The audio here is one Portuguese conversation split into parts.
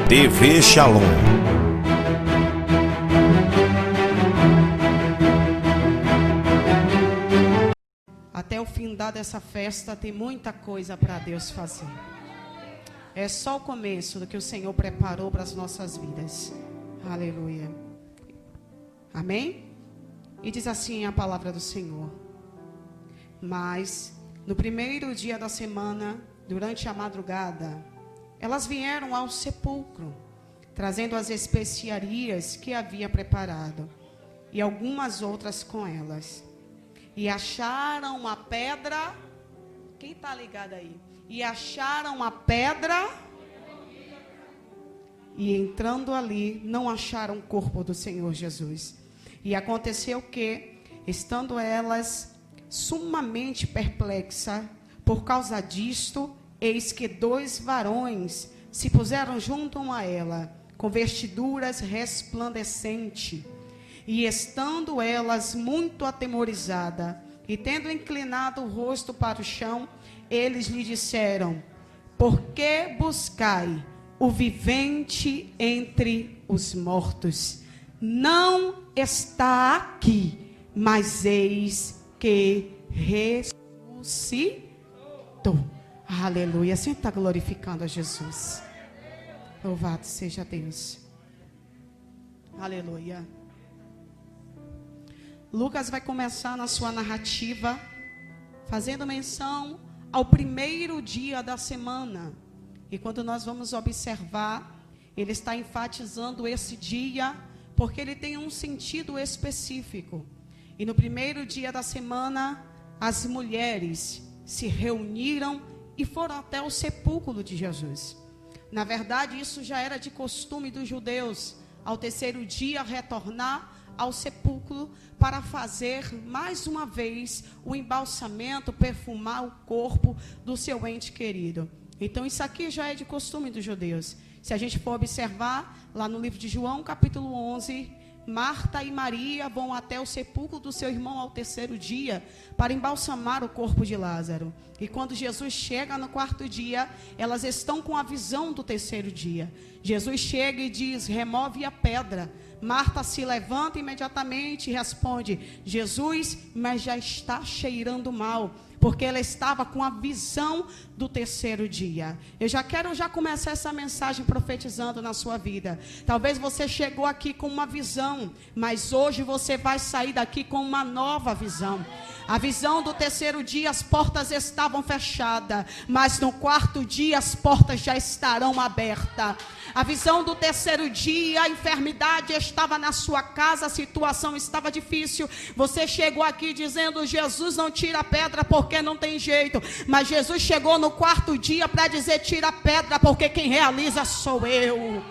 TV Shalom. Até o fim dessa festa tem muita coisa para Deus fazer. É só o começo do que o Senhor preparou para as nossas vidas. Aleluia. Amém? E diz assim a palavra do Senhor: mas no primeiro dia da semana, durante a madrugada, elas vieram ao sepulcro, trazendo as especiarias que havia preparado, e algumas outras com elas. E acharam uma pedra. Quem está ligado aí? E acharam uma pedra. E entrando ali, não acharam o corpo do Senhor Jesus. E aconteceu que, estando elas sumamente perplexas por causa disto, eis que 2 varões se puseram junto a ela, com vestiduras resplandecentes. E estando elas muito atemorizadas, e tendo inclinado o rosto para o chão, eles lhe disseram: por que buscai o vivente entre os mortos? Não está aqui, mas eis que ressuscitou. Aleluia. Você está glorificando a Jesus. Louvado seja Deus. Aleluia. Lucas vai começar na sua narrativa fazendo menção ao primeiro dia da semana. E quando nós vamos observar, ele está enfatizando esse dia porque ele tem um sentido específico. E no primeiro dia da semana, as mulheres se reuniram e foram até o sepulcro de Jesus. Na verdade, isso já era de costume dos judeus, ao terceiro dia retornar ao sepulcro para fazer mais uma vez o embalsamento, perfumar o corpo do seu ente querido. Então isso aqui já é de costume dos judeus. Se a gente for observar lá no livro de João, capítulo 11, Marta e Maria vão até o sepulcro do seu irmão ao terceiro dia para embalsamar o corpo de Lázaro. E quando Jesus chega no quarto dia, elas estão com a visão do terceiro dia. Jesus chega e diz: remove a pedra. Marta se levanta imediatamente e responde: Jesus, mas já está cheirando mal, porque ela estava com a visão do terceiro dia. Eu já quero começar essa mensagem profetizando na sua vida. Talvez você chegou aqui com uma visão, mas hoje você vai sair daqui com uma nova visão. A visão do terceiro dia, as portas estavam fechadas, mas no quarto dia as portas já estarão abertas. A visão do terceiro dia, a enfermidade estava na sua casa, a situação estava difícil. Você chegou aqui dizendo: Jesus, não tira a pedra porque não tem jeito. Mas Jesus chegou no quarto dia para dizer: tira a pedra porque quem realiza sou eu.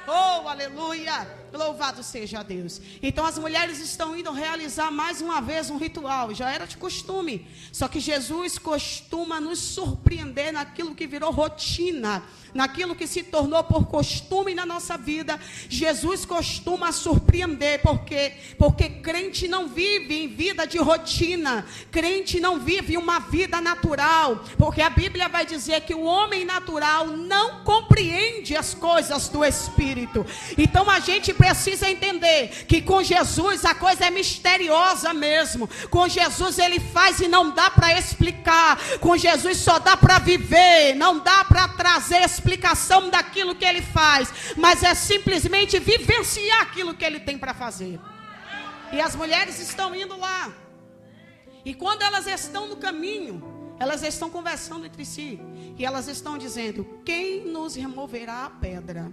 Oh, aleluia! Louvado seja Deus. Então as mulheres estão indo realizar mais uma vez um ritual. Já era de costume. Só que Jesus costuma nos surpreender naquilo que virou rotina, naquilo que se tornou por costume na nossa vida. Jesus costuma surpreender. Porque crente não vive em vida de rotina. Crente não vive uma vida natural. Porque a Bíblia vai dizer que o homem natural não compreende as coisas do Espírito. Então a gente precisa entender que com Jesus a coisa é misteriosa mesmo. Com Jesus ele faz e não dá para explicar. Com Jesus só dá para viver. Não dá para trazer explicação daquilo que ele faz, mas é simplesmente vivenciar aquilo que ele tem para fazer. E as mulheres estão indo lá. E quando elas estão no caminho, elas estão conversando entre si. E elas estão dizendo: quem nos removerá a pedra?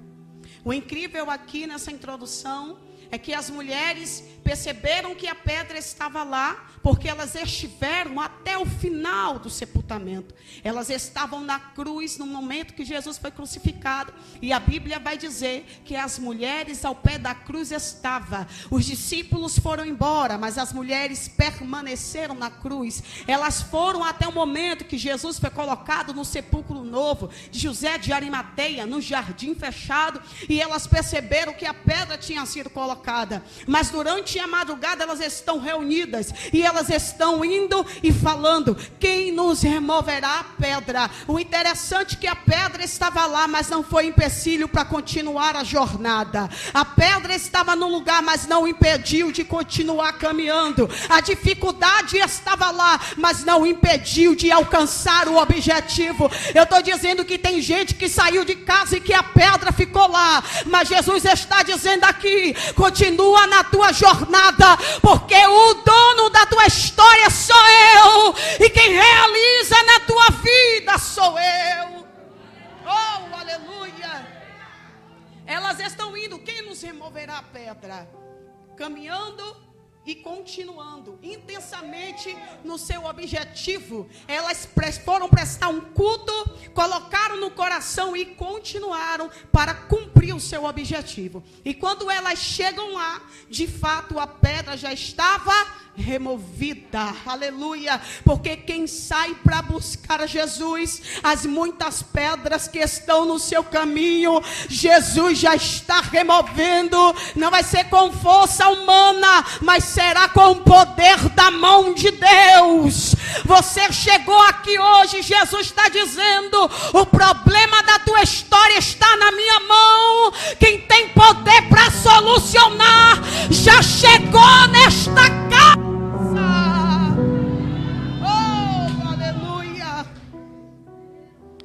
O incrível aqui nessa introdução é que as mulheres perceberam que a pedra estava lá, porque elas estiveram até o final do sepultamento. Elas estavam na cruz no momento que Jesus foi crucificado. E a Bíblia vai dizer que as mulheres ao pé da cruz estavam. Os discípulos foram embora, mas as mulheres permaneceram na cruz. Elas foram até o momento que Jesus foi colocado no sepulcro novo de José de Arimateia, no jardim fechado. E elas perceberam que a pedra tinha sido colocada deslocada. Mas durante a madrugada elas estão reunidas e elas estão indo e falando: quem nos removerá a pedra? O interessante é que a pedra estava lá, mas não foi empecilho para continuar a jornada. A pedra estava no lugar, mas não impediu de continuar caminhando. A dificuldade estava lá, mas não impediu de alcançar o objetivo. Eu estou dizendo que tem gente que saiu de casa e que a pedra ficou lá, mas Jesus está dizendo aqui: continua na tua jornada, porque o dono da tua história sou eu, e quem realiza na tua vida sou eu. Oh, aleluia. Elas estão indo, quem nos removerá a pedra? Caminhando e continuando intensamente no seu objetivo. Elas foram prestar um culto, colocaram no coração e continuaram para cumprir o seu objetivo. E quando elas chegam lá, de fato a pedra já estava removida, aleluia, porque quem sai para buscar Jesus, as muitas pedras que estão no seu caminho, Jesus já está removendo. Não vai ser com força humana, mas será com o poder da mão de Deus. Você chegou aqui hoje, Jesus está dizendo: o problema da tua história está na minha mão. Quem tem poder para solucionar já chegou nesta casa.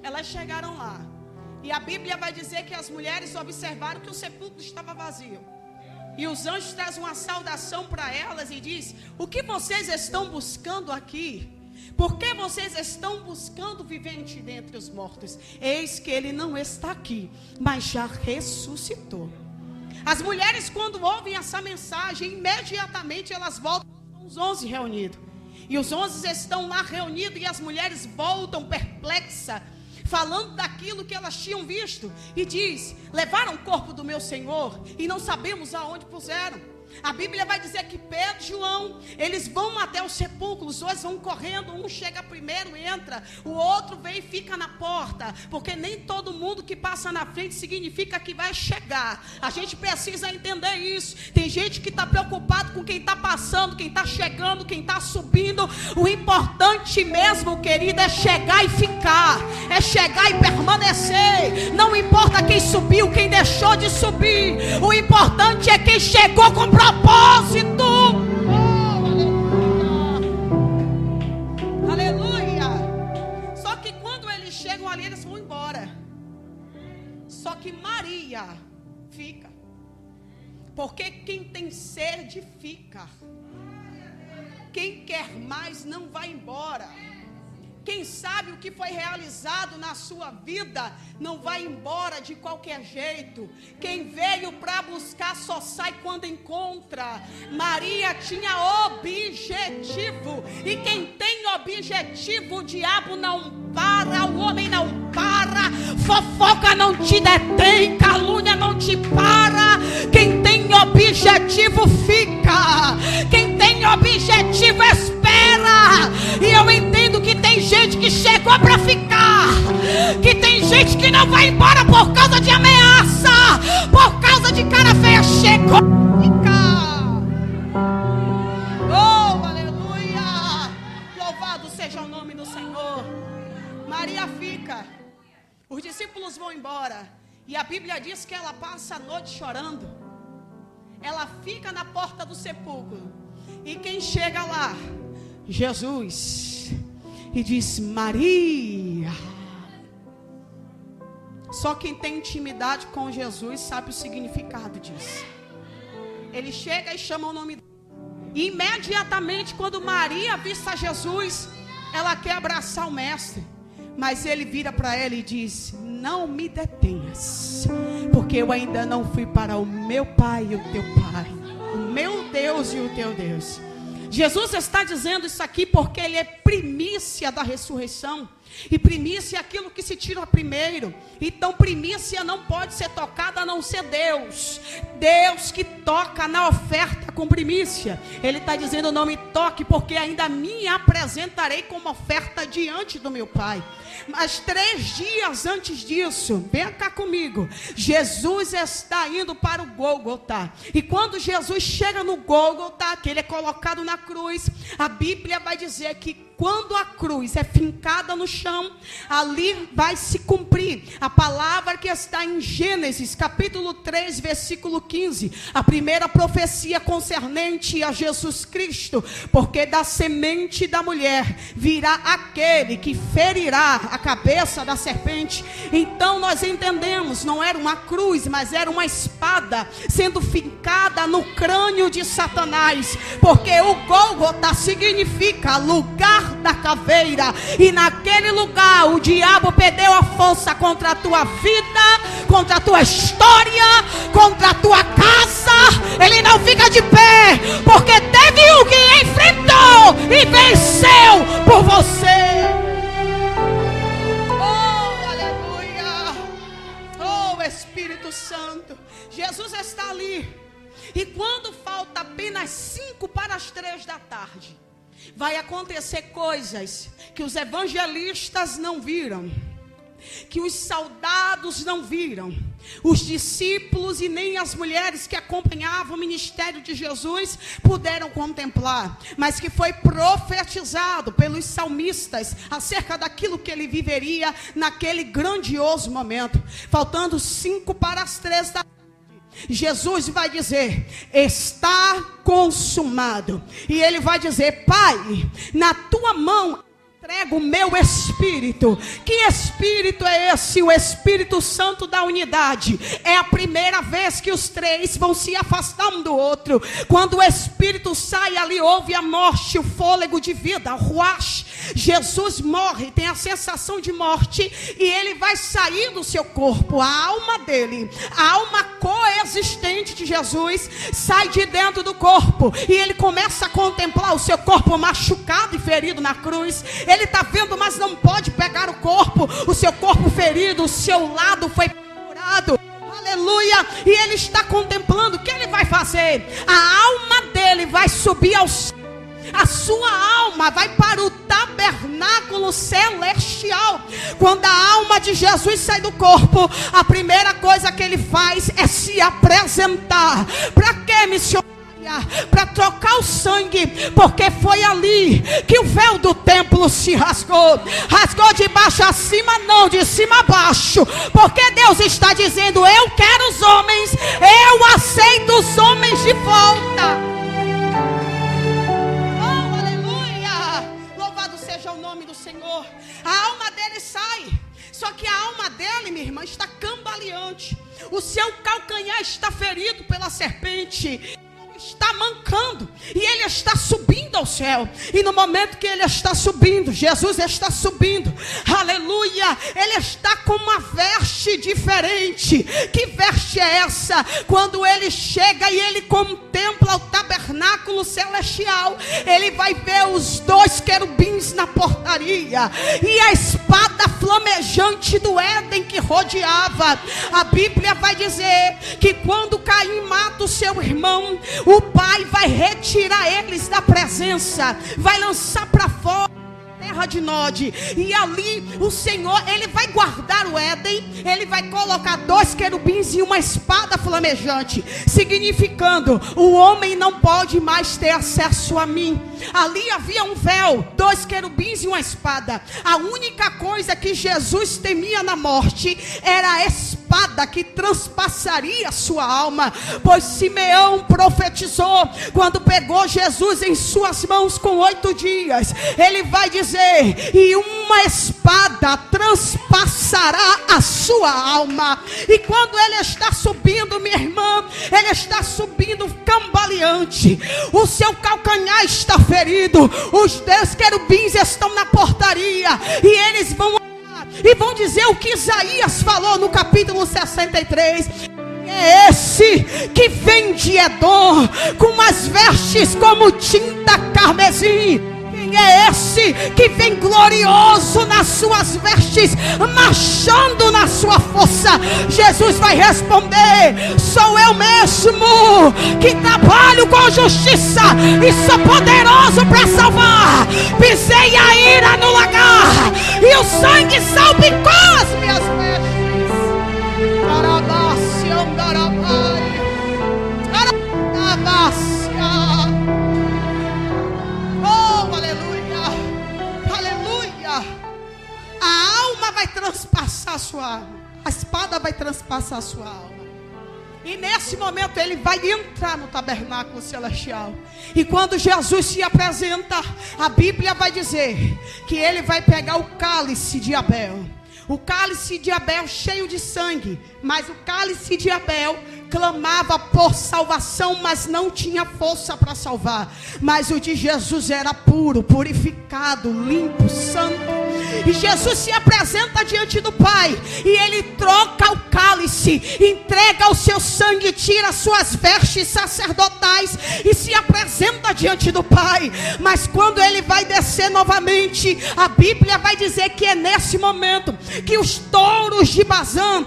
Elas chegaram lá, e a Bíblia vai dizer que as mulheres observaram que o sepulcro estava vazio, e os anjos trazem uma saudação para elas e diz: o que vocês estão buscando aqui? Por que vocês estão buscando vivente dentre os mortos? Eis que ele não está aqui, mas já ressuscitou. As mulheres, quando ouvem essa mensagem, imediatamente elas voltam aos 11 reunidos, e os 11 estão lá reunidos, e as mulheres voltam perplexas, falando daquilo que elas tinham visto, e diz: levaram o corpo do meu Senhor e não sabemos aonde puseram. A Bíblia vai dizer que Pedro e João, eles vão até os sepulcros, dois vão correndo, um chega primeiro, entra, o outro vem e fica na porta, porque nem todo mundo que passa na frente significa que vai chegar. A gente precisa entender isso. Tem gente que está preocupado com quem está passando, quem está chegando, quem está subindo. O importante mesmo, querido, é chegar e ficar, é chegar e permanecer. Não importa quem subiu, quem deixou de subir, o importante é quem chegou com propósito. Aleluia. Só que quando eles chegam ali, eles vão embora. Só que Maria fica, porque quem tem sede fica. Quem quer mais não vai embora. Quem sabe o que foi realizado na sua vida não vai embora de qualquer jeito. Quem veio para buscar só sai quando encontra. Maria tinha objetivo, e quem tem objetivo, o diabo não para, o homem não para, fofoca não te detém, calúnia não te para. Quem tem objetivo fica, quem tem objetivo espera. E eu entendo que tem gente que chegou para ficar, que tem gente que não vai embora por causa de ameaça, por causa de cara feia. Chegou para ficar. Oh, aleluia. Louvado seja o nome do Senhor. Maria fica, os discípulos vão embora, e a Bíblia diz que ela passa a noite chorando. Ela fica na porta do sepulcro, e quem chega lá? Jesus. E diz: Maria. Só quem tem intimidade com Jesus sabe o significado disso. Ele chega e chama o nome dele. E imediatamente, quando Maria avista Jesus, ela quer abraçar o mestre, mas ele vira para ela e diz: não me detenhas, porque eu ainda não fui para o meu pai e o teu pai, o meu Deus e o teu Deus. Jesus está dizendo isso aqui porque ele é primícia da ressurreição. E primícia é aquilo que se tira primeiro. Então primícia não pode ser tocada a não ser Deus. Deus que toca na oferta com primícia. Ele está dizendo: não me toque, porque ainda me apresentarei como oferta diante do meu Pai. Mas 3 dias antes disso, vem cá comigo, Jesus está indo para o Gólgota. E quando Jesus chega no Gólgota, que ele é colocado na cruz, a Bíblia vai dizer que quando a cruz é fincada no chão, ali vai se cumprir a palavra que está em Gênesis capítulo 3, versículo 15, a primeira profecia concernente a Jesus Cristo, porque da semente da mulher virá aquele que ferirá a cabeça da serpente. Então nós entendemos, não era uma cruz, mas era uma espada sendo fincada no crânio de Satanás, porque o Gólgota significa lugar da caveira, e naquele lugar o diabo perdeu a força contra a tua vida, contra a tua história, contra a tua casa. Ele não fica de pé, porque teve um que enfrentou e venceu por você. Oh, aleluia! Oh, Espírito Santo, Jesus está ali. E quando falta apenas 5 para as 3 da tarde, vai acontecer coisas que os evangelistas não viram, que os soldados não viram, os discípulos e nem as mulheres que acompanhavam o ministério de Jesus puderam contemplar, mas que foi profetizado pelos salmistas acerca daquilo que ele viveria naquele grandioso momento. Faltando 5 para as 3 da tarde, Jesus vai dizer: está consumado. E ele vai dizer: Pai, na tua mão entrego o meu espírito. Que espírito é esse? O Espírito Santo da unidade. É a primeira vez que os 3 vão se afastar um do outro. Quando o espírito sai, ali houve a morte, o fôlego de vida, o ruach. Jesus morre, tem a sensação de morte, e ele vai sair do seu corpo. A alma dele, a alma coexistente de Jesus, sai de dentro do corpo, e ele começa a contemplar o seu corpo machucado e ferido na cruz. Ele está vendo, mas não pode pegar o corpo, o seu corpo ferido, o seu lado foi perfurado. Aleluia! E ele está contemplando. O que ele vai fazer? A alma dele vai subir ao céu. A sua alma vai para o tabernáculo celestial. Quando a alma de Jesus sai do corpo, a primeira coisa que ele faz é se apresentar. Para quê, missionário? Para trocar o sangue, porque foi ali que o véu do templo se rasgou. Rasgou de baixo a cima, não, de cima a baixo. Porque Deus está dizendo: eu quero os homens, eu aceito os homens de volta. Oh, aleluia! Louvado seja o nome do Senhor. A alma dele sai. Só que a alma dele, minha irmã, está cambaleante. O seu calcanhar está ferido pela serpente, está mancando, e ele está subindo ao céu. E no momento que ele está subindo, Jesus está subindo, aleluia, ele está com uma veste diferente. Que veste é essa? Quando ele chega e ele contempla o tabernáculo celestial, ele vai ver os 2 querubins na portaria, e a espada flamejante do Éden que rodeava. A Bíblia vai dizer que quando Caim mata o seu irmão, o pai vai retirar eles da presença, vai lançar para fora terra de Nod, e ali o Senhor, ele vai guardar o Éden, ele vai colocar 2 querubins e uma espada flamejante, significando: o homem não pode mais ter acesso a mim. Ali havia um véu, 2 querubins e uma espada. A única coisa que Jesus temia na morte era a espada que transpassaria a sua alma, pois Simeão profetizou, quando pegou Jesus em suas mãos com 8 dias, ele vai dizer: e uma espada transpassará a sua alma. E quando ele está subindo, minha irmã, ele está subindo cambaleante, o seu calcanhar está ferido, os 2 querubins estão na portaria, e eles vão e vão dizer o que Isaías falou no capítulo 63. É esse que vem de Edom, com as vestes como tinta carmesim. Quem quem é esse que vem glorioso nas suas vestes, marchando na sua força? Jesus vai responder: sou eu mesmo, que trabalho com justiça e sou poderoso para salvar. Pisei a ira no lagar e o sangue salpicou as minhas vestes. Oh, aleluia, aleluia. A alma vai transpassar a sua alma, a espada vai transpassar a sua alma. E nesse momento ele vai entrar no tabernáculo celestial. E quando Jesus se apresenta, a Bíblia vai dizer que ele vai pegar o cálice de Abel. O cálice de Abel cheio de sangue, mas o cálice de Abel clamava por salvação, mas não tinha força para salvar. Mas o de Jesus era puro, purificado, limpo, santo. E Jesus se apresenta diante do Pai, e ele troca o cálice, entrega o seu sangue, tira suas vestes sacerdotais e se apresenta diante do Pai. Mas quando ele vai descer novamente, a Bíblia vai dizer que é nesse momento que os touros de Bazã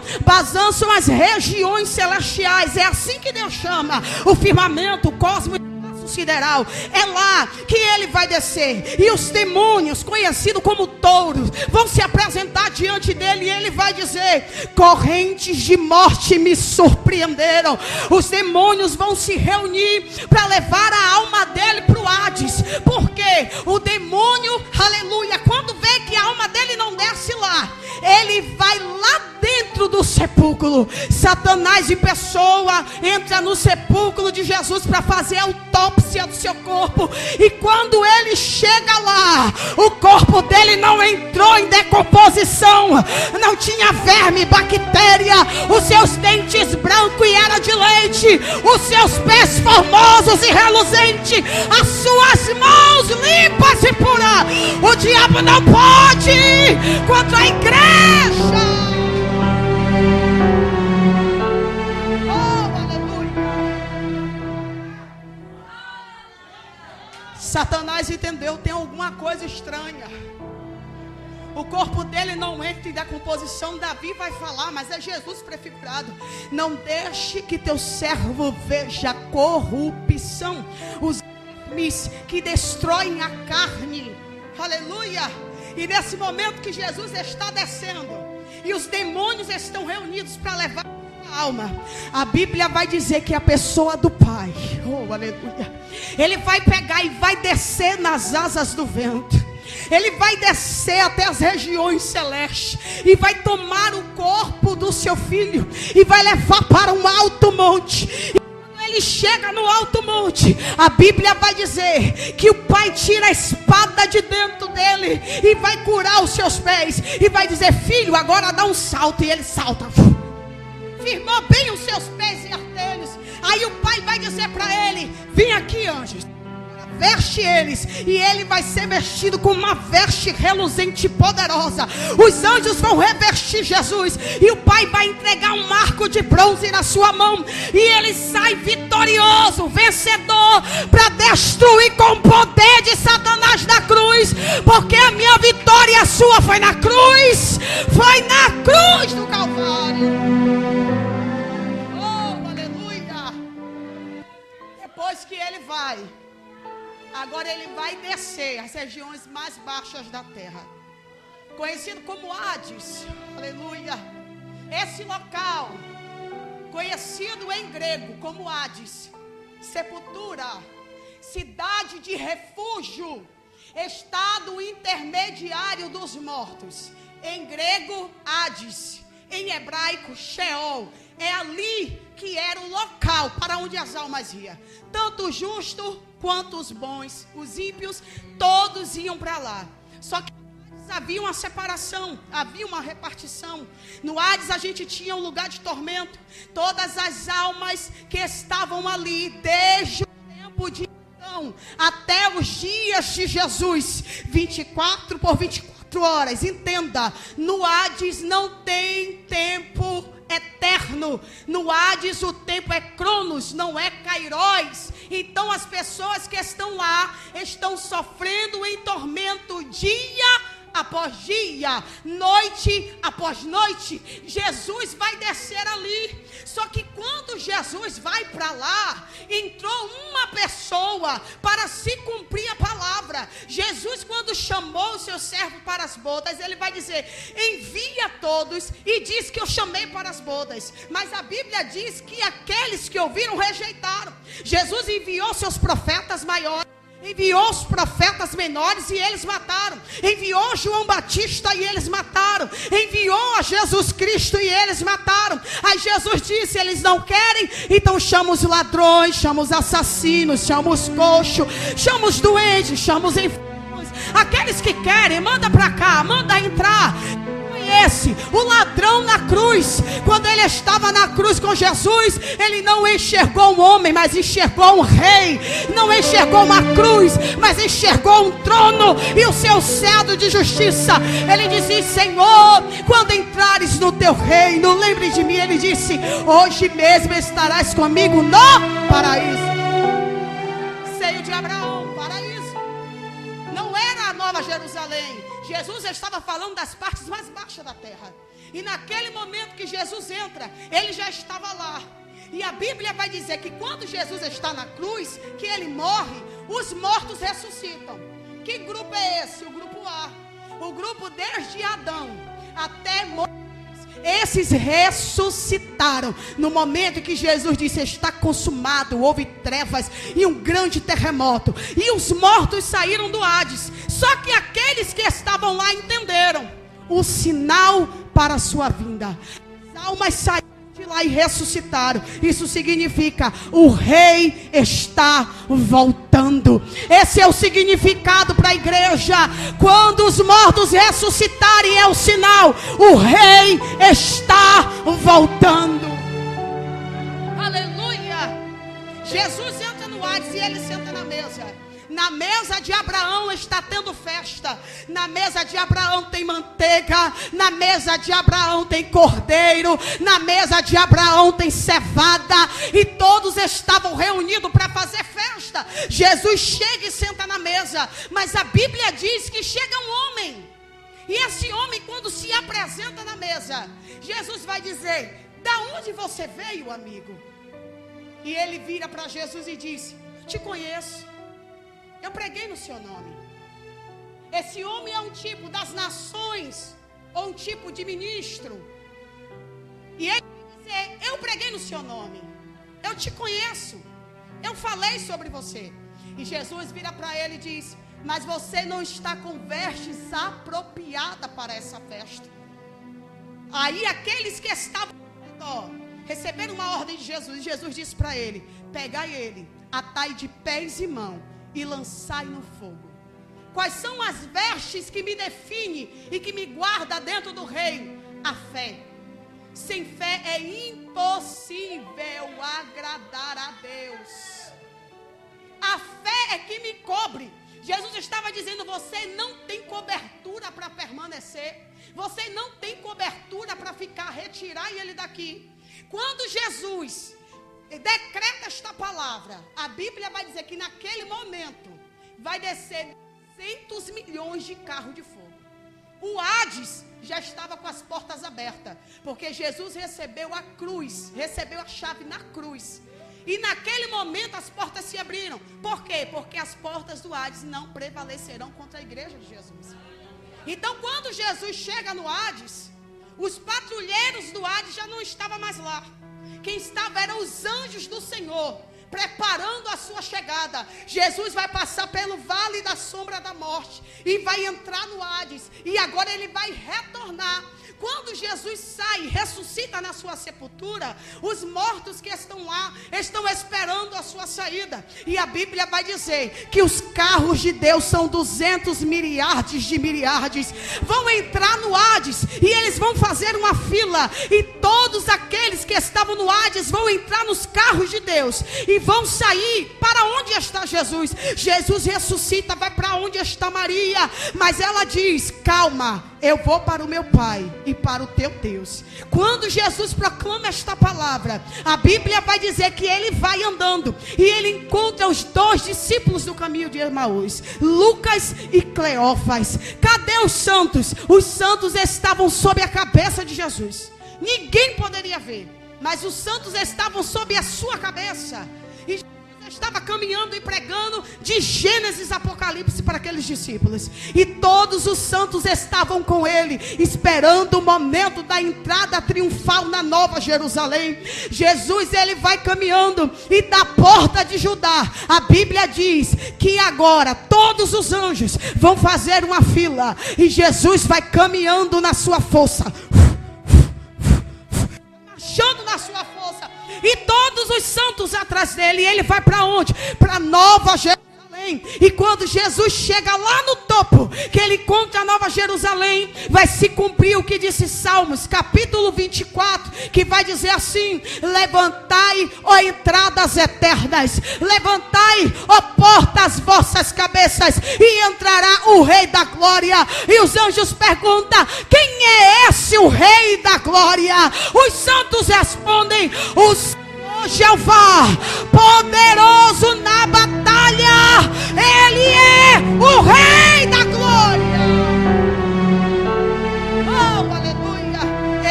são as regiões celestiais, é assim que Deus chama o firmamento, o cosmos sideral. É lá que ele vai descer, e os demônios, conhecidos como touros, vão se apresentar diante dele, e ele vai dizer: correntes de morte me surpreenderam. Os demônios vão se reunir para levar a alma dele para o Hades, porque o demônio, aleluia, quando vê que a alma dele não desce lá, ele vai lá dentro do sepulcro. Satanás em pessoa entra no sepulcro de Jesus para fazer a autópsia do seu corpo, e quando ele chega lá, o corpo dele não entrou em decomposição, não tinha verme, bactéria, os seus dentes brancos e era de leite, os seus pés formosos e reluzentes, as suas mãos limpas e puras. O diabo não pode ir contra a igreja. Satanás entendeu, tem alguma coisa estranha. O corpo dele não entra em decomposição. Davi vai falar, mas é Jesus prefigurado: não deixe que teu servo veja corrupção, os vermes que destroem a carne. Aleluia. E nesse momento que Jesus está descendo, e os demônios estão reunidos para levar a alma, a Bíblia vai dizer que a pessoa do Pai, oh aleluia, ele vai pegar e vai descer nas asas do vento. Ele vai descer até as regiões celestes e vai tomar o corpo do seu filho e vai levar para um alto monte. E quando ele chega no alto monte, a Bíblia vai dizer que o Pai tira a espada de dentro dele e vai curar os seus pés e vai dizer: filho, agora dá um salto. E ele salta, firmou bem os seus pés e artelhos. Aí o Pai vai dizer para ele: vem aqui, anjos, veste eles. E ele vai ser vestido com uma veste reluzente e poderosa. Os anjos vão revestir Jesus, e o Pai vai entregar um arco de bronze na sua mão, e ele sai vitorioso, vencedor, para destruir com o poder de Satanás da cruz. Porque a minha vitória e a sua foi na cruz. Foi na cruz do Calvário. Depois que ele vai, agora ele vai descer às regiões mais baixas da terra, conhecido como Hades. Aleluia. Esse local, conhecido em grego como Hades, sepultura, cidade de refúgio, estado intermediário dos mortos. Em grego, Hades. Em hebraico, Sheol. É ali que era o local para onde as almas iam. Tanto os justos quanto os bons, os ímpios, todos iam para lá. Só que havia uma separação, havia uma repartição. No Hades a gente tinha um lugar de tormento. Todas as almas que estavam ali, desde o tempo de Adão até os dias de Jesus, 24 por 24 horas. Entenda, no Hades não tem tempo eterno. No Hades o tempo é cronos, não é kairos. Então as pessoas que estão lá estão sofrendo em tormento dia após dia, noite após noite. Jesus vai descer ali. Só que quando Jesus vai para lá, entrou uma pessoa para se cumprir a palavra. Jesus, quando chamou o seu servo para as bodas, ele vai dizer: envia todos, e diz que eu chamei para as bodas. Mas a Bíblia diz que aqueles que ouviram rejeitaram. Jesus enviou seus profetas maiores, enviou os profetas menores e eles mataram. Enviou João Batista e eles mataram. Enviou a Jesus Cristo e eles mataram. Aí Jesus disse: eles não querem, então chama os ladrões, chama os assassinos, chama os coxos, chama os doentes, chama os enfermos. Aqueles que querem, manda para cá, manda entrar. Esse, o ladrão na cruz, quando ele estava na cruz com Jesus, ele não enxergou um homem, mas enxergou um rei. Não enxergou uma cruz, mas enxergou um trono e o seu cetro de justiça. Ele disse: Senhor, quando entrares no teu reino, lembre de mim. Ele disse: hoje mesmo estarás comigo no paraíso. Seio de Abraão, paraíso. Não era a Nova Jerusalém. Jesus estava falando das partes mais baixas da terra. E naquele momento que Jesus entra, ele já estava lá. E a Bíblia vai dizer que quando Jesus está na cruz, que ele morre, os mortos ressuscitam. Que grupo é esse? O grupo A. O grupo desde Adão até Moisés. Esses ressuscitaram. No momento em que Jesus disse: está consumado, houve trevas e um grande terremoto, e os mortos saíram do Hades. Só que aqueles que estavam lá entenderam o sinal para a sua vinda. As almas saíram de lá e ressuscitaram. Isso significa: o rei está voltando. Esse é o significado para a igreja. Quando os mortos ressuscitarem, é o sinal: o rei está voltando. Aleluia. Jesus entra no Hades e ele senta na mesa. Na mesa de Abraão está tendo festa. Na mesa de Abraão tem manteiga. Na mesa de Abraão tem cordeiro. Na mesa de Abraão tem cevada. E todos estavam reunidos para fazer festa. Jesus chega e senta na mesa. Mas a Bíblia diz que chega um homem. E esse homem, quando se apresenta na mesa, Jesus vai dizer: da onde você veio, amigo? E ele vira para Jesus e diz: te conheço. Eu preguei no seu nome. Esse homem é um tipo das nações, ou um tipo de ministro. E ele vai dizer: eu preguei no seu nome, eu te conheço, eu falei sobre você. E Jesus vira para ele e diz: mas você não está com vestes apropriadas para essa festa. Aí aqueles que estavam ao redor receberam uma ordem de Jesus. E Jesus disse para ele: pegai ele, atai de pés e mãos e lançai no fogo. Quais são as vestes que me definem e que me guarda dentro do reino? A fé. Sem fé é impossível agradar a Deus. A fé é que me cobre. Jesus estava dizendo: você não tem cobertura para permanecer. Você não tem cobertura para ficar, retirar ele daqui. Quando Jesus decreta esta palavra, a Bíblia vai dizer que naquele momento vai descer 200 milhões de carros de fogo. O Hades já estava com as portas abertas, porque Jesus recebeu a cruz, recebeu a chave na cruz. E naquele momento as portas se abriram. Por quê? Porque as portas do Hades não prevalecerão contra a igreja de Jesus. Então, quando Jesus chega no Hades, os patrulheiros do Hades já não estavam mais lá. Quem estava eram os anjos do Senhor, preparando a sua chegada. Jesus vai passar pelo vale da sombra da morte e vai entrar no Hades. E agora ele vai retornar. Quando Jesus sai e ressuscita na sua sepultura, os mortos que estão lá estão esperando a sua saída. E a Bíblia vai dizer que os carros de Deus são 200 milhares de milhares. Vão entrar no Hades e eles vão fazer uma fila. E todos aqueles que estavam no Hades vão entrar nos carros de Deus e vão sair para onde está Jesus. Jesus ressuscita, vai para onde está Maria. Mas ela diz: calma, eu vou para o meu Pai e para o teu Deus. Quando Jesus proclama esta palavra, a Bíblia vai dizer que ele vai andando e ele encontra os 2 discípulos do caminho de Emaús, Lucas e Cleófas. Cadê os santos? Os santos estavam sob a cabeça de Jesus. Ninguém poderia ver, mas os santos estavam sob a sua cabeça. E Jesus estava caminhando e pregando de Gênesis a Apocalipse para aqueles discípulos. E todos os santos estavam com ele, esperando o momento da entrada triunfal na Nova Jerusalém. Jesus, ele vai caminhando, e da porta de Judá, a Bíblia diz que agora todos os anjos vão fazer uma fila, e Jesus vai caminhando na sua força, marchando na sua força, e todos os santos atrás dele. E ele vai para onde? Para Nova Jerusalém. E quando Jesus chega lá no topo, que ele encontra a Nova Jerusalém, vai se cumprir o que disse Salmos, capítulo 24, que vai dizer assim: levantai, ó entradas eternas, levantai, ó portas, vossas cabeças, e entrará o Rei da Glória. E os anjos perguntam: quem é esse o Rei da Glória? Os santos respondem: o Senhor Jeová, poderoso na batalha, ele é o Rei da Glória. Oh, aleluia,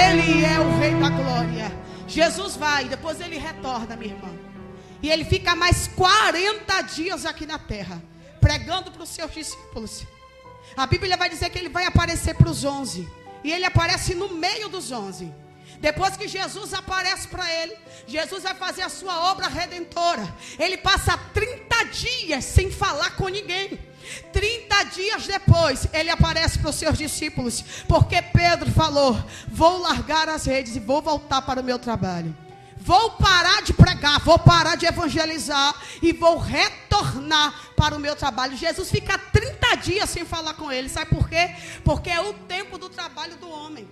ele é o Rei da Glória. Jesus vai, depois ele retorna, minha irmã, e ele fica mais 40 dias aqui na terra, pregando para os seus discípulos. A Bíblia vai dizer que ele vai aparecer para os 11, e ele aparece no meio dos 11. Depois que Jesus aparece para ele, Jesus vai fazer a sua obra redentora. Ele passa 30 dias sem falar com ninguém. 30 dias depois, ele aparece para os seus discípulos, porque Pedro falou: vou largar as redes e vou voltar para o meu trabalho. Vou parar de pregar, vou parar de evangelizar e vou retornar para o meu trabalho. Jesus fica 30 dias sem falar com ele. Sabe por quê? Porque é o tempo do trabalho do homem.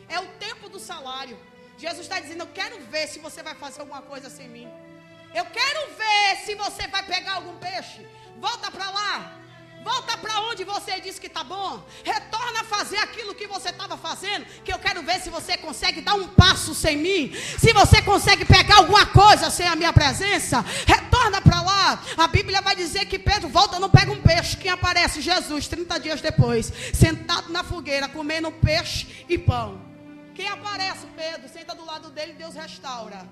É o tempo do salário. Jesus está dizendo: eu quero ver se você vai fazer alguma coisa sem mim. Eu quero ver se você vai pegar algum peixe. Volta para lá. Volta para onde você disse que está bom. Retorna a fazer aquilo que você estava fazendo, que eu quero ver se você consegue dar um passo sem mim. Se você consegue pegar alguma coisa sem a minha presença. Retorna para lá. A Bíblia vai dizer que Pedro volta, não pega um peixe. Quem aparece? Jesus, 30 dias depois, sentado na fogueira, comendo peixe e pão. Quem aparece? Pedro, senta do lado dele e Deus restaura.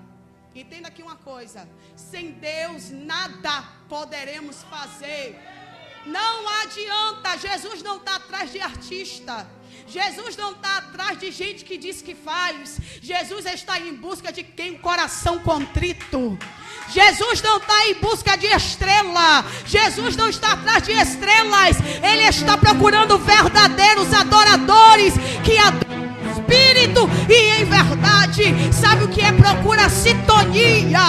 Entenda aqui uma coisa: sem Deus nada poderemos fazer. Não adianta. Jesus não está atrás de artista. Jesus não está atrás de gente que diz que faz. Jesus está em busca de quem o coração contrito. Jesus não está em busca de estrela. Jesus não está atrás de estrelas. Ele está procurando verdadeiros adoradores que adoram Espírito e em verdade. Sabe o que é? Procura sintonia.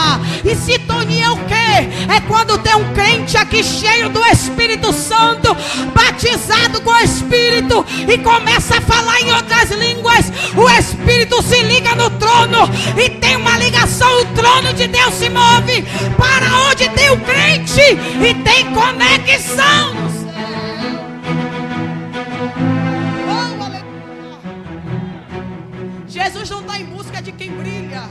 E sintonia é o quê? É quando tem um crente aqui cheio do Espírito Santo, batizado com o Espírito, e começa a falar em outras línguas. O Espírito se liga no trono e tem uma ligação. O trono de Deus se move para onde tem o crente e tem conexão no céu. Jesus não está em busca de quem brilha,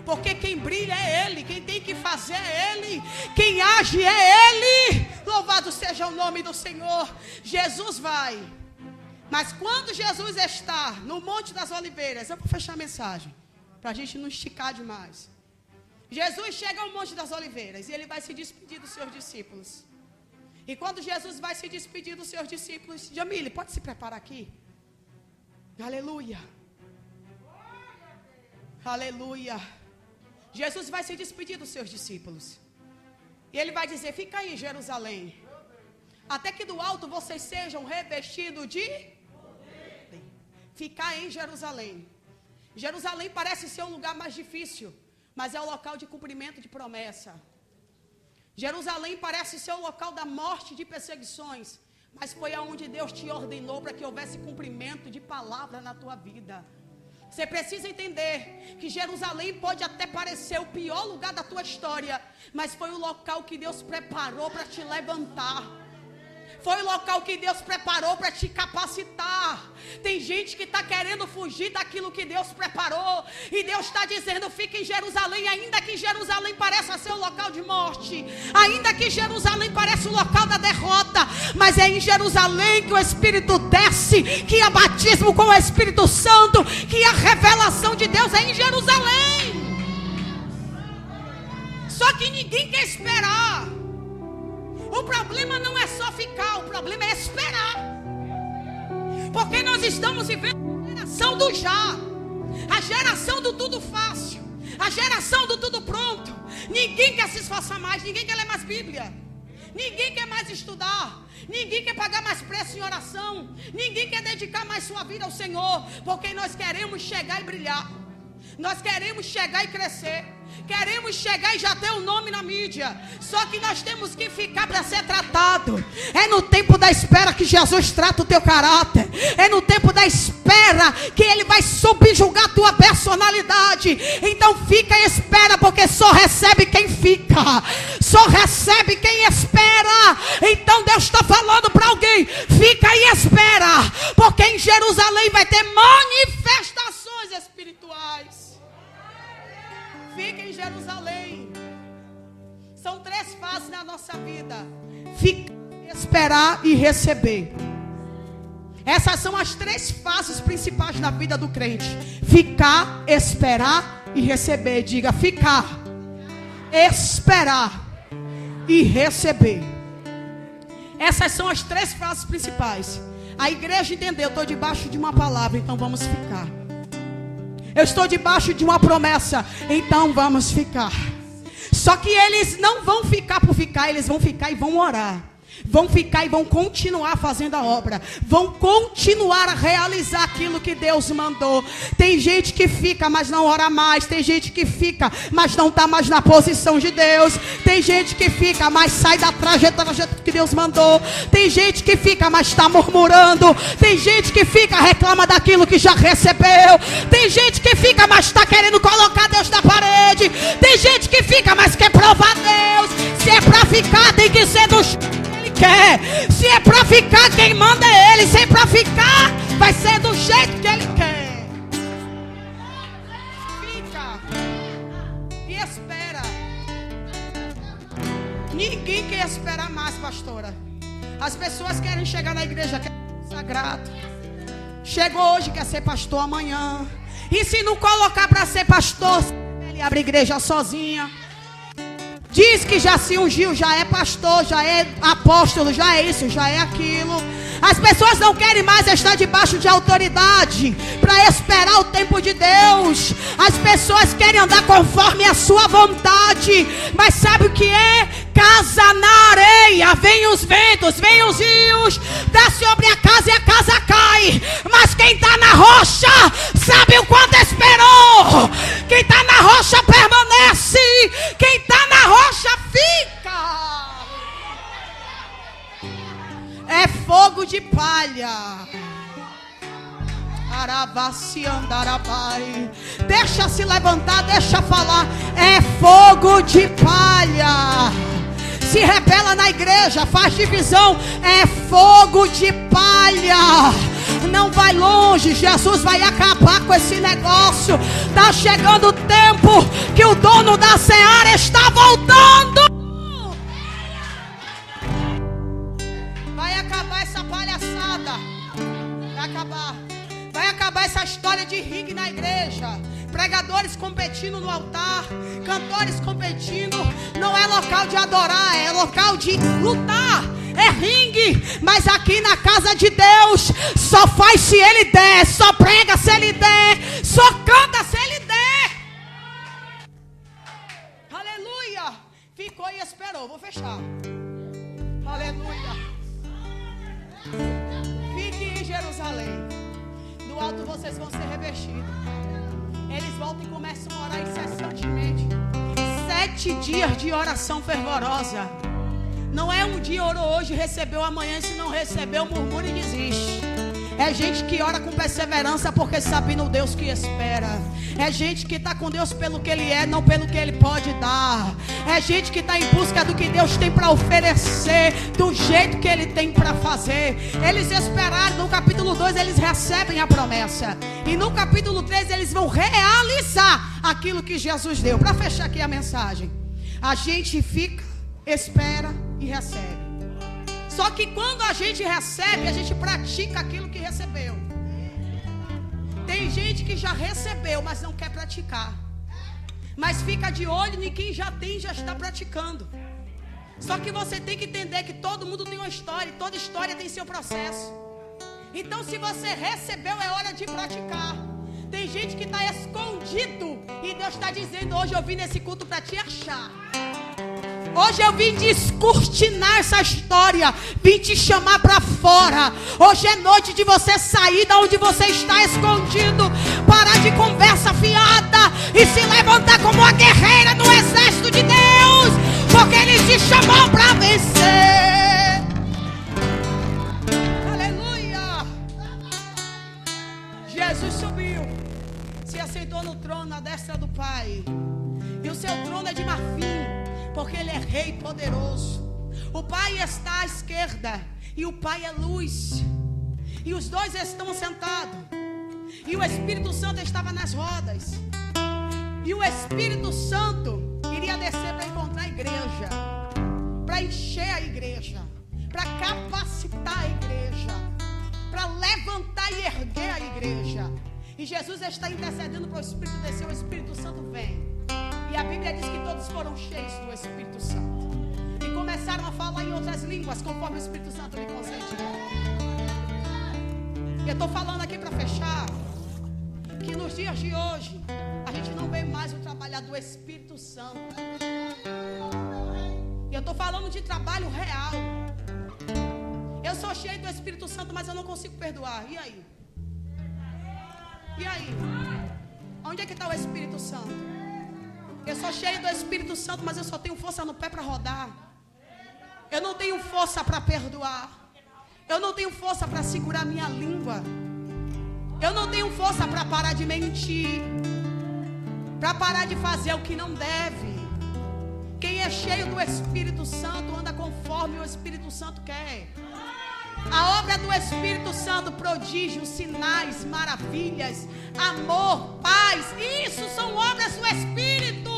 porque quem brilha é Ele, quem tem que fazer é Ele, quem age é Ele. Louvado seja o nome do Senhor. Jesus vai, mas quando Jesus está no Monte das Oliveiras, eu vou fechar a mensagem, para a gente não esticar demais. Jesus chega ao Monte das Oliveiras e Ele vai se despedir dos seus discípulos. E quando Jesus vai se despedir dos seus discípulos, Jamile, pode se preparar aqui. Aleluia. Aleluia. Jesus vai se despedir dos seus discípulos. E Ele vai dizer: fica aí, Jerusalém, até que do alto vocês sejam revestidos de poder. Ficar em Jerusalém. Jerusalém parece ser um lugar mais difícil, mas é o local de cumprimento de promessa. Jerusalém parece ser o local da morte e de perseguições, mas foi aonde Deus te ordenou para que houvesse cumprimento de palavra na tua vida. Você precisa entender que Jerusalém pode até parecer o pior lugar da tua história, mas foi o local que Deus preparou para te levantar. Foi o local que Deus preparou para te capacitar. Tem gente que está querendo fugir daquilo que Deus preparou. E Deus está dizendo: fica em Jerusalém. Ainda que Jerusalém pareça ser o local de morte, ainda que Jerusalém pareça o local da derrota, mas é em Jerusalém que o Espírito desce, que há batismo com o Espírito Santo, que a revelação de Deus é em Jerusalém. Só que ninguém quer esperar. O problema não é só ficar, o problema é esperar. Porque nós estamos vivendo a geração do já, a geração do tudo fácil, a geração do tudo pronto. Ninguém quer se esforçar mais, ninguém quer ler mais Bíblia, ninguém quer mais estudar, ninguém quer pagar mais preço em oração, ninguém quer dedicar mais sua vida ao Senhor, porque nós queremos chegar e brilhar, nós queremos chegar e crescer, queremos chegar e já ter um nome na mídia. Só que nós temos que ficar para ser tratado. É no tempo da espera que Jesus trata o teu caráter. É no tempo da espera que Ele vai subjugar a tua personalidade. Então fica e espera, porque só recebe quem fica, só recebe quem espera. Então Deus está falando para alguém: fica e espera, porque em Jerusalém vai ter manifestações espirituais. Fica em Jerusalém. São 3 fases na nossa vida: ficar, esperar e receber. Essas são as 3 fases principais na vida do crente: ficar, esperar e receber. Diga: ficar, esperar e receber. Essas são as 3 fases principais. A igreja entendeu: eu estou debaixo de uma palavra, então vamos ficar. Eu estou debaixo de uma promessa, então vamos ficar. Só que eles não vão ficar por ficar, eles vão ficar e vão orar. Vão ficar e vão continuar fazendo a obra. Vão continuar a realizar aquilo que Deus mandou. Tem gente que fica, mas não ora mais. Tem gente que fica, mas não está mais na posição de Deus. Tem gente que fica, mas sai da trajetória que Deus mandou. Tem gente que fica, mas está murmurando. Tem gente que fica, reclama daquilo que já recebeu. Tem gente que fica, mas está querendo colocar Deus na parede. Tem gente que fica, mas quer provar Deus. Se é para ficar, tem que ser do quer. Se é para ficar, quem manda é Ele. Se é para ficar, vai ser do jeito que Ele quer. Fica e espera. Ninguém quer esperar mais, pastora. As pessoas querem chegar na igreja, querem ser sagrado. Chegou hoje, quer ser pastor amanhã. E se não colocar para ser pastor, ele abre igreja sozinha. Diz que já se ungiu, já é pastor, já é apóstolo, já é isso, já é aquilo. As pessoas não querem mais estar debaixo de autoridade para esperar o tempo de Deus. As pessoas querem andar conforme a sua vontade. Mas sabe o que é? Casa na areia. Vem os ventos, vem os rios, dá sobre a casa e a casa cai. Mas quem está na rocha sabe o quanto esperou. Quem está na rocha permanece. Quem está na rocha fica. É fogo de palha. Deixa se levantar, deixa falar. É fogo de palha. Se rebela na igreja, faz divisão. É fogo de palha. Não vai longe, Jesus vai acabar com esse negócio. Está chegando o tempo que o dono da seara está voltando. Vai acabar essa história de ringue na igreja. Pregadores competindo no altar, cantores competindo. Não é local de adorar, é local de lutar. É ringue. Mas aqui na casa de Deus só faz se Ele der, só prega se Ele der, só canta se Ele der. Aleluia. Ficou e esperou. Vou fechar. Aleluia. Fique em Jerusalém. Do alto vocês vão ser revestidos. Eles voltam e começam a orar incessantemente. 7 dias de oração fervorosa. Não é um dia orou hoje, recebeu amanhã. Se não recebeu, murmura e desiste. É gente que ora com perseverança porque sabe no Deus que espera. É gente que está com Deus pelo que Ele é, não pelo que Ele pode dar. É gente que está em busca do que Deus tem para oferecer, do jeito que Ele tem para fazer. Eles esperaram, no capítulo 2 eles recebem a promessa. E no capítulo 3 eles vão realizar aquilo que Jesus deu. Para fechar aqui a mensagem, a gente fica, espera e recebe. Só que quando a gente recebe, a gente pratica aquilo que recebeu. Tem gente que já recebeu, mas não quer praticar. Mas fica de olho em quem já tem, já está praticando. Só que você tem que entender que todo mundo tem uma história, e toda história tem seu processo. Então se você recebeu, é hora de praticar. Tem gente que está escondido, e Deus está dizendo: hoje eu vim nesse culto para te achar. Hoje eu vim descortinar essa história, vim te chamar para fora. Hoje é noite de você sair da onde você está escondido, parar de conversa fiada e se levantar como uma guerreira do exército de Deus, porque Ele te chamou para vencer. Aleluia! Jesus subiu, se assentou no trono à destra do Pai, e o seu trono é de marfim, porque Ele é Rei poderoso. O Pai está à esquerda, e o Pai é luz, e os dois estão sentados, e o Espírito Santo estava nas rodas, e o Espírito Santo iria descer para encontrar a igreja, para encher a igreja, para capacitar a igreja, para levantar e erguer a igreja. E Jesus está intercedendo para o Espírito descer. O Espírito Santo vem, e a Bíblia diz que todos foram cheios do Espírito Santo e começaram a falar em outras línguas, conforme o Espírito Santo lhe concedia. Eu estou falando aqui para fechar, que nos dias de hoje a gente não vê mais o trabalhar do Espírito Santo. Eu estou falando de trabalho real. Eu sou cheio do Espírito Santo, mas eu não consigo perdoar. E aí? E aí? Onde é que está o Espírito Santo? Eu sou cheio do Espírito Santo, mas eu só tenho força no pé para rodar. Eu não tenho força para perdoar. Eu não tenho força para segurar minha língua. Eu não tenho força para parar de mentir, para parar de fazer o que não deve. Quem é cheio do Espírito Santo anda conforme o Espírito Santo quer. A obra do Espírito Santo, prodígios, sinais, maravilhas, amor, paz, isso são obras do Espírito.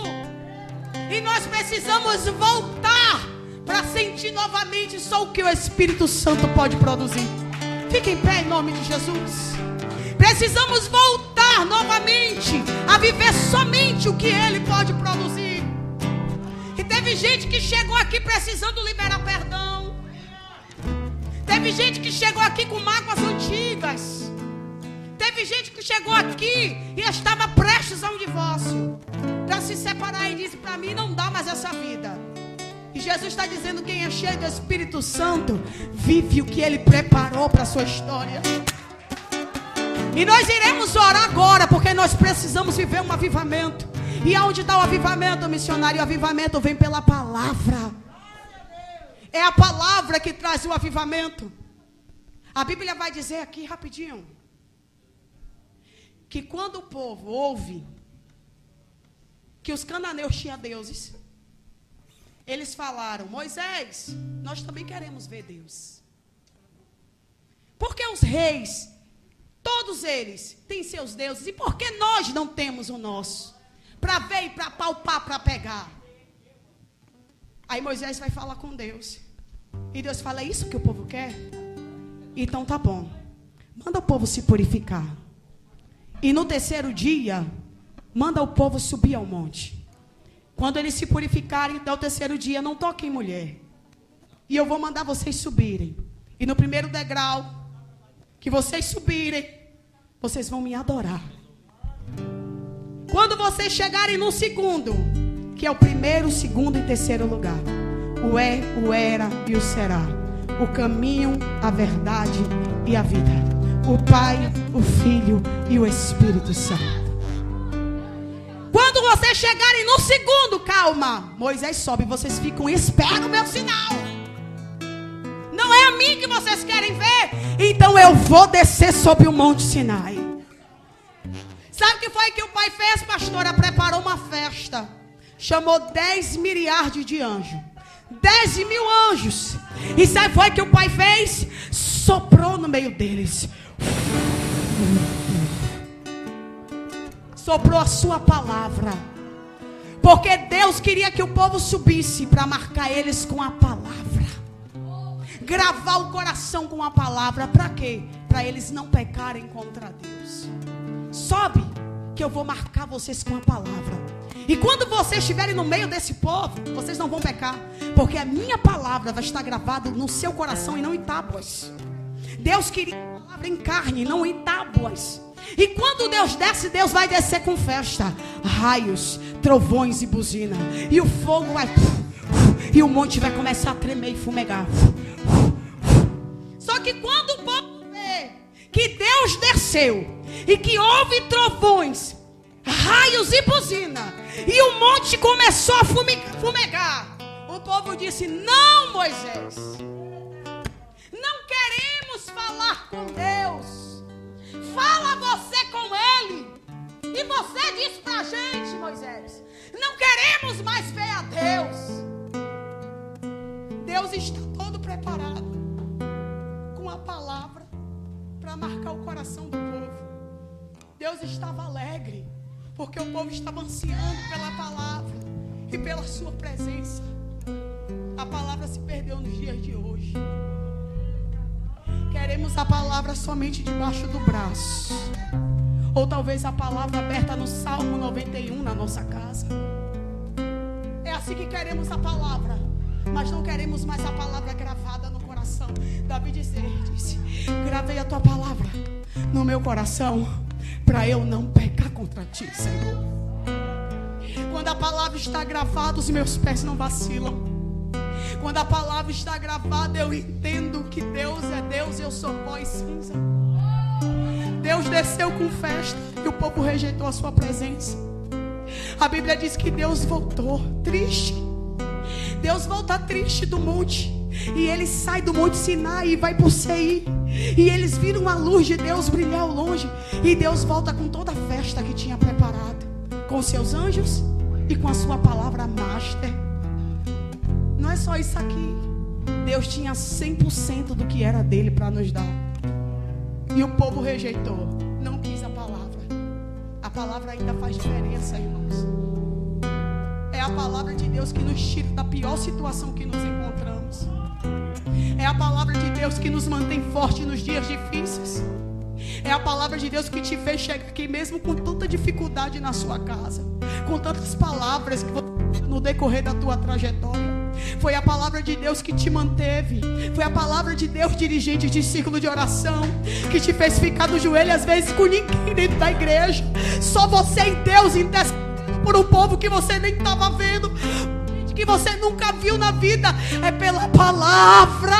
E nós precisamos voltar para sentir novamente só o que o Espírito Santo pode produzir. Fique em pé em nome de Jesus. Precisamos voltar novamente a viver somente o que Ele pode produzir. E teve gente que chegou aqui precisando liberar perdão. Teve gente que chegou aqui com mágoas antigas. Teve gente que chegou aqui e estava prestes a um divórcio, para se separar, e disse: para mim não dá mais essa vida. E Jesus está dizendo: quem é cheio do Espírito Santo vive o que Ele preparou para a sua história. E nós iremos orar agora, porque nós precisamos viver um avivamento. E aonde está o avivamento, missionário? O avivamento vem pela palavra. É a palavra que traz o avivamento. A Bíblia vai dizer aqui rapidinho que quando o povo ouve que os cananeus tinham deuses, eles falaram: Moisés, nós também queremos ver Deus. Porque os reis, todos eles têm seus deuses, e por que nós não temos o nosso? Para ver e para palpar, para pegar. Aí Moisés vai falar com Deus, e Deus fala: é isso que o povo quer? Então tá bom, manda o povo se purificar, e no terceiro dia manda o povo subir ao monte. Quando eles se purificarem, então o terceiro dia, não toquem mulher, e eu vou mandar vocês subirem, e no primeiro degrau que vocês subirem, vocês vão me adorar. Quando vocês chegarem no segundo, que é o primeiro, segundo e terceiro lugar, o é, o era e o será, o caminho, a verdade e a vida, o Pai, o Filho e o Espírito Santo. Quando vocês chegarem no segundo, calma, Moisés sobe, vocês ficam: espera o meu sinal. Não é a mim que vocês querem ver? Então eu vou descer sobre o Monte Sinai. Sabe o que foi que o pai fez, pastora? Preparou uma festa. Chamou 10 milhares de anjos. 10 mil anjos. E sabe o que foi que o pai fez? Soprou no meio deles. Soprou a sua palavra. Porque Deus queria que o povo subisse para marcar eles com a palavra. Gravar o coração com a palavra. Para quê? Para eles não pecarem contra Deus. Sobe, que eu vou marcar vocês com a palavra. E quando vocês estiverem no meio desse povo, vocês não vão pecar. Porque a minha palavra vai estar gravada no seu coração e não em tábuas. Deus queria a palavra em carne, não em tábuas. E quando Deus desce, Deus vai descer com festa. Raios, trovões e buzina. E o fogo vai... E o monte vai começar a tremer e fumegar. Só que quando o povo vê que Deus desceu e que houve trovões, raios e buzina, e o monte começou a fumegar, o povo disse: não, Moisés, não queremos falar com Deus. Fala você com ele. E você diz pra gente, Moisés, não queremos mais ver a Deus. Deus está todo preparado com a palavra para marcar o coração do povo. Deus estava alegre porque o povo estava ansiando pela palavra e pela sua presença. A palavra se perdeu nos dias de hoje. Queremos a palavra somente debaixo do braço. Ou talvez a palavra aberta no Salmo 91 na nossa casa. É assim que queremos a palavra, mas não queremos mais a palavra gravada no coração. Davi disse: gravei a tua palavra no meu coração, para eu não pecar contra ti, Senhor. Quando a palavra está gravada, os meus pés não vacilam. Quando a palavra está gravada, eu entendo que Deus é Deus e eu sou pó e cinza. Deus desceu com festa e o povo rejeitou a sua presença. A Bíblia diz que Deus voltou triste. Deus volta triste do monte. E ele sai do Monte Sinai e vai para o Seir. E eles viram a luz de Deus brilhar ao longe. E Deus volta com toda a festa que tinha preparado, com seus anjos e com a sua palavra master. Não é só isso aqui. Deus tinha 100% do que era dele para nos dar. E o povo rejeitou, não quis a palavra. A palavra ainda faz diferença, irmãos. É a palavra de Deus que nos tira da pior situação que nos encontramos. É a palavra de Deus que nos mantém forte nos dias difíceis. É a palavra de Deus que te fez chegar aqui mesmo com tanta dificuldade na sua casa, com tantas palavras que você no decorrer da tua trajetória. Foi a palavra de Deus que te manteve. Foi a palavra de Deus, dirigente de círculo de oração, que te fez ficar no joelho às vezes com ninguém dentro da igreja. Só você e Deus intercedendo por um povo que você nem estava vendo, que você nunca viu na vida. É pela palavra.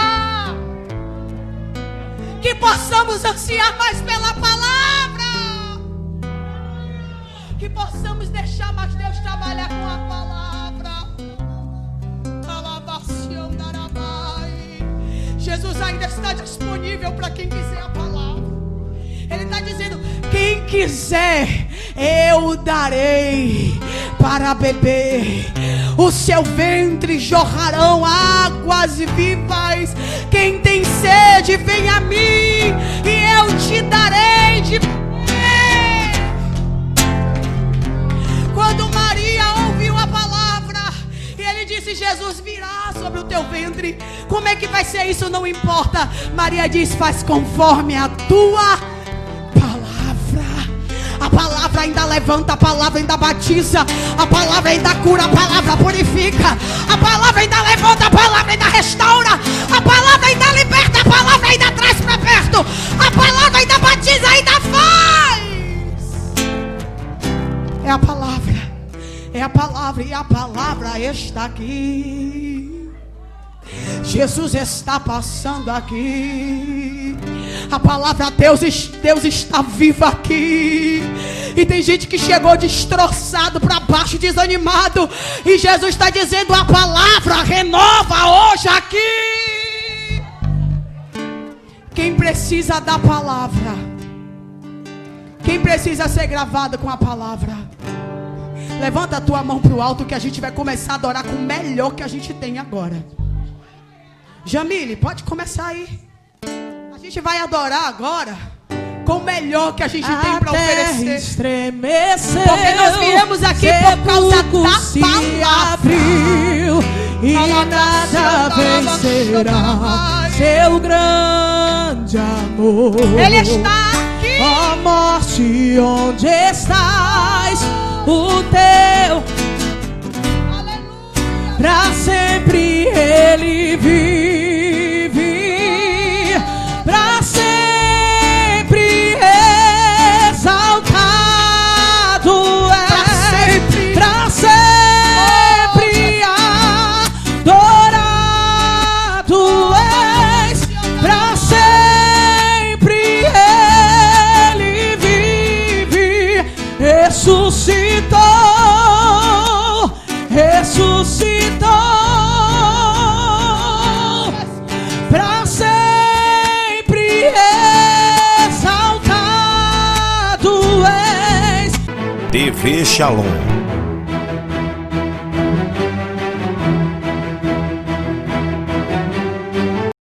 Que possamos ansiar mais pela palavra. Que possamos deixar mais Deus trabalhar com a palavra. Jesus ainda está disponível para quem quiser a palavra. Ele está dizendo: quem quiser, eu darei para beber. O seu ventre jorrarão águas vivas. Quem tem sede, vem a mim, e eu te darei de beber. Quando Maria ouviu a palavra, e ele disse: Jesus virá sobre o teu ventre. Como é que vai ser isso? Não importa. Maria diz: faz conforme a tua palavra. A palavra ainda levanta, a palavra ainda batiza, a palavra ainda cura, a palavra purifica, a palavra ainda levanta, a palavra ainda restaura, a palavra ainda liberta, a palavra ainda traz para perto, a palavra ainda batiza, ainda faz. É a palavra. É a palavra, e a palavra está aqui. Jesus está passando aqui. A palavra Deus está viva aqui. E tem gente que chegou destroçado para baixo, desanimado, e Jesus está dizendo: a palavra renova hoje aqui. Quem precisa da palavra? Quem precisa ser gravado com a palavra? Levanta a tua mão para o alto que a gente vai começar a adorar com o melhor que a gente tem agora. Jamile, pode começar aí. A gente vai adorar agora com o melhor que a gente tem para oferecer. Estremeceu, porque nós viemos aqui por causa da palavra. Abriu, e nada vencerá seu grande amor. Ele está aqui. Ó morte, onde estás? O teu, aleluia, pra sempre ele vive, pra sempre exaltado é, pra sempre adorado és, pra sempre ele vive, ressuscitou, pra sempre exaltado és. TV Shalom.